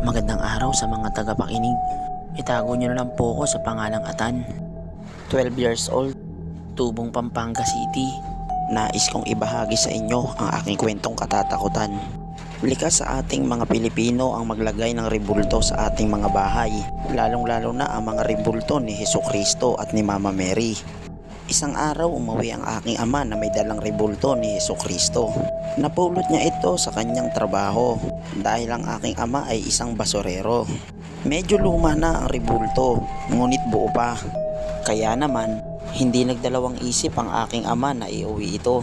Magandang araw sa mga tagapakinig. Itago nyo na lang po ko sa pangalang Atan. 12 years old, Tubong Pampanga City. Nais kong ibahagi sa inyo ang aking kwentong katatakutan. Likas sa ating mga Pilipino ang maglagay ng rebulto sa ating mga bahay, lalong-lalo na ang mga rebulto ni Hesukristo at ni Mama Mary. Isang araw umuwi ang aking ama na may dalang rebulto ni Hesukristo. Napulot niya ito sa kanyang trabaho dahil ang aking ama ay isang basurero. Medyo luma na ang rebulto, ngunit buo pa. Kaya naman, hindi nagdalawang isip ang aking ama na iuwi ito.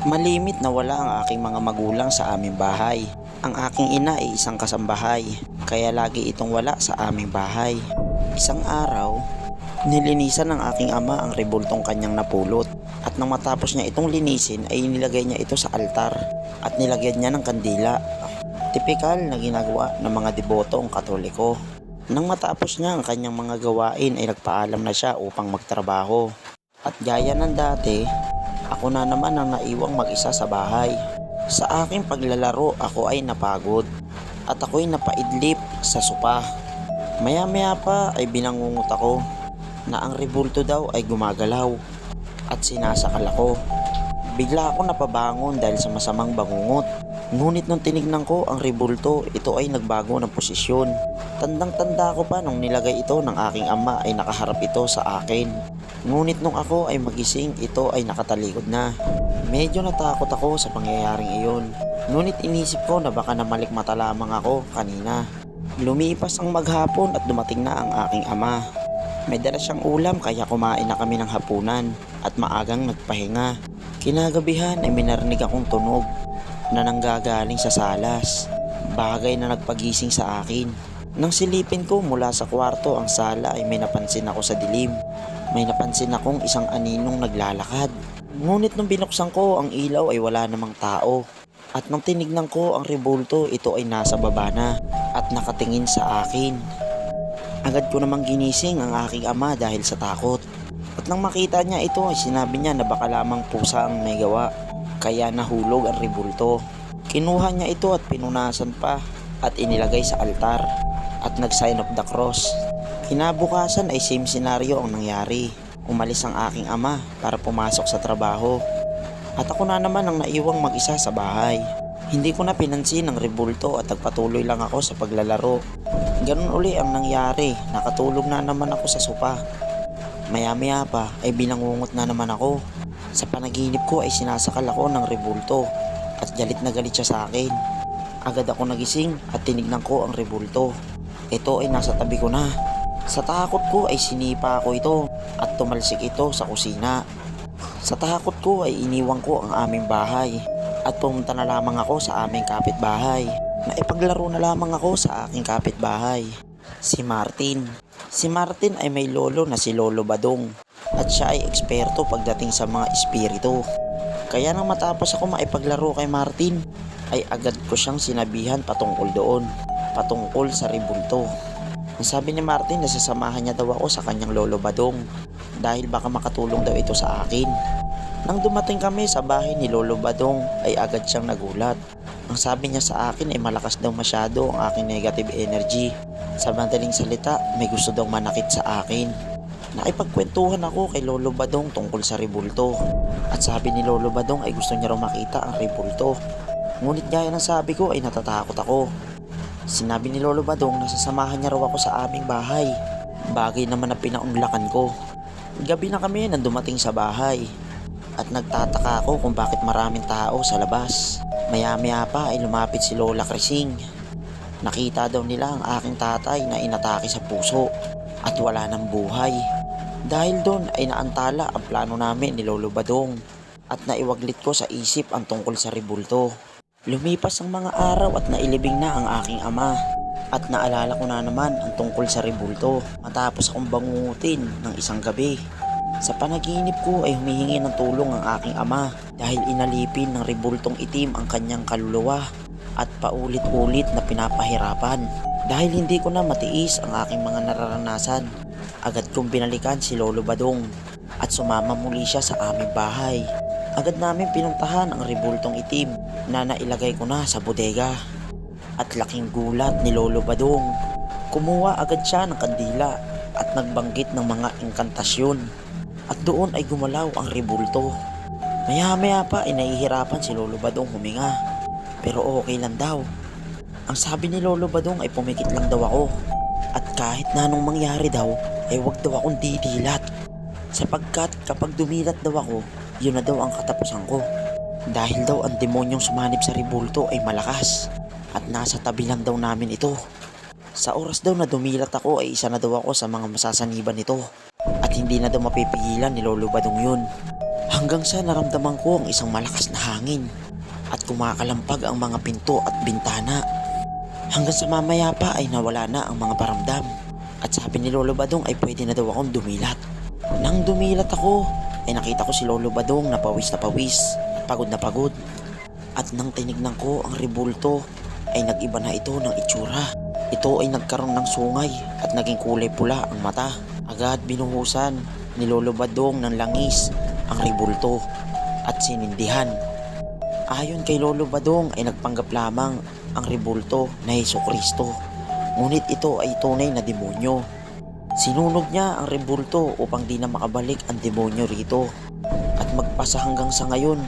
Malimit na wala ang aking mga magulang sa aming bahay. Ang aking ina ay isang kasambahay, kaya lagi itong wala sa aming bahay. Isang araw, nilinisan ng aking ama ang rebultong kanyang napulot, at nang matapos niya itong linisin ay nilagay niya ito sa altar at nilagyan niya ng kandila. Tipikal na ginagawa ng mga debotong Katoliko. Nang matapos niya ang kanyang mga gawain ay nagpaalam na siya upang magtrabaho. At gaya ng dati, ako na naman ang naiwang mag-isa sa bahay. Sa aking paglalaro ako ay napagod at ako'y napaidlip sa sopa. Maya-maya pa ay binangungot ako na ang rebulto daw ay gumagalaw at sinasakal ako. Bigla ako napabangon dahil sa masamang bangungot. Ngunit nung tinignan ko ang rebulto, ito ay nagbago ng posisyon. Tandang-tanda ko pa nung nilagay ito ng aking ama ay nakaharap ito sa akin. Ngunit nung ako ay magising, ito ay nakatalikod na. Medyo natakot ako sa pangyayaring iyon. Ngunit inisip ko na baka namalikmata lamang ako kanina. Lumipas ang maghapon at dumating na ang aking ama. May dala siyang ulam kaya kumain na kami ng hapunan at maagang nagpahinga. Kinagabihan ay minarinig akong tunog na nanggagaling sa salas, bagay na nagpagising sa akin. Nang silipin ko mula sa kwarto ang sala ay may napansin ako sa dilim. May napansin akong isang aninong naglalakad. Ngunit nung binuksan ko ang ilaw ay wala namang tao. At nang tinignan ko ang rebulto, ito ay nasa baba na at nakatingin sa akin. Agad ko namang ginising ang aking ama dahil sa takot. At nang makita niya ito ay sinabi niya na baka lamang pusa ang may gawa. Kaya nahulog ang rebulto. Kinuha niya ito at pinunasan pa at inilagay sa altar at nag-sign of the cross. Kinabukasan ay same scenario ang nangyari. Umalis ang aking ama para pumasok sa trabaho. At ako na naman ang naiwang mag-isa sa bahay. Hindi ko na pinansin ang rebulto at nagpatuloy lang ako sa paglalaro. Ganun uli ang nangyari, nakatulog na naman ako sa sopa. Maya-maya pa ay binangungot na naman ako. Sa panaginip ko ay sinasakal ako ng rebulto at galit na galit siya sa akin. Agad ako nagising at tinignan ko ang rebulto. Ito ay nasa tabi ko na. Sa takot ko ay sinipa ko ito at tumalsik ito sa kusina. Sa takot ko ay iniwan ko ang aming bahay at pumunta na lamang ako sa aming kapitbahay. Naipaglaro na lamang ako sa aking kapitbahay, si Martin. Si Martin ay may lolo na si Lolo Badong at siya ay eksperto pagdating sa mga espiritu. Kaya nang matapos ako maipaglaro kay Martin, ay agad ko siyang sinabihan patungkol doon, patungkol sa rebulto. Ang sabi ni Martin na sasamahan niya daw ako sa kanyang Lolo Badong dahil baka makatulong daw ito sa akin. Nang dumating kami sa bahay ni Lolo Badong ay agad siyang nagulat. Ang sabi niya sa akin ay malakas daw masyado ang aking negative energy. Sa madaling salita, may gusto daw manakit sa akin. Nakipagkwentuhan ako kay Lolo Badong tungkol sa rebulto. At sabi ni Lolo Badong ay gusto niya raw makita ang rebulto. Ngunit gaya ng sabi ko ay natatakot ako. Sinabi ni Lolo Badong na sasamahan niya raw ako sa aming bahay. Bagay naman na pinaunlakan ko. Gabi na kami nang dumating sa bahay. At nagtataka ako kung bakit maraming tao sa labas. Maya-maya pa ay lumapit si Lola Crising. Nakita daw nila ang aking tatay na inatake sa puso at wala ng buhay. Dahil doon ay naantala ang plano namin ni Lolo Badong at naiwaglit ko sa isip ang tungkol sa rebulto. Lumipas ang mga araw at nailibing na ang aking ama at naalala ko na naman ang tungkol sa rebulto matapos akong bangungutin ng isang gabi. Sa panaginip ko ay humihingi ng tulong ang aking ama dahil inalipin ng rebultong itim ang kanyang kaluluwa at paulit-ulit na pinapahirapan. Dahil hindi ko na matiis ang aking mga nararanasan, agad kong binalikan si Lolo Badong at sumama muli siya sa aming bahay. Agad namin pinuntahan ang rebultong itim na nailagay ko na sa bodega. At laking gulat ni Lolo Badong. Kumuha agad siya ng kandila at nagbanggit ng mga inkantasyon. At doon ay gumalaw ang rebulto. Maya-maya pa ay nahihirapan si Lolo Badong huminga. Pero okay lang daw. Ang sabi ni Lolo Badong ay pumikit lang daw ako. At kahit na anong mangyari daw ay wag daw akong didilat. Sapagkat kapag dumilat daw ako, yun na daw ang katapusan ko. Dahil daw ang demonyong sumanib sa rebulto ay malakas. At nasa tabi lang daw namin ito. Sa oras daw na dumilat ako ay isa na daw ako sa mga masasaniban nito. At hindi na daw mapipigilan ni Lolo Badong yun. Hanggang sa naramdaman ko ang isang malakas na hangin. At kumakalampag ang mga pinto at bintana. Hanggang sa mamaya pa ay nawala na ang mga paramdam. At sabi ni Lolo Badong ay pwede na daw akong dumilat. Nang dumilat ako ay nakita ko si Lolo Badong na pawis at pagod na pagod. At nang tinignan ko ang rebulto ay nag-iba na ito ng itsura. Ito ay nagkaroon ng sungay at naging kulay pula ang mata. Agad binuhusan ni Lolo Badong ng langis ang rebulto at sinindihan. Ayon kay Lolo Badong ay nagpanggap lamang ang rebulto na Jesucristo. Ngunit ito ay tunay na demonyo. Sinunog niya ang rebulto upang di na makabalik ang demonyo rito. At magpasa hanggang sa ngayon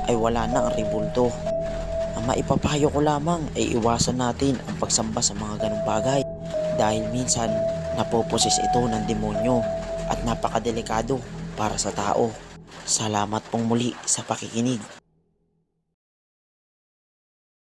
ay wala na ang rebulto. Ang maipapayo ko lamang ay iwasan natin ang pagsamba sa mga ganong bagay dahil minsan napoposes ito ng demonyo at napakadelikado para sa tao. Salamat pong muli sa pakikinig.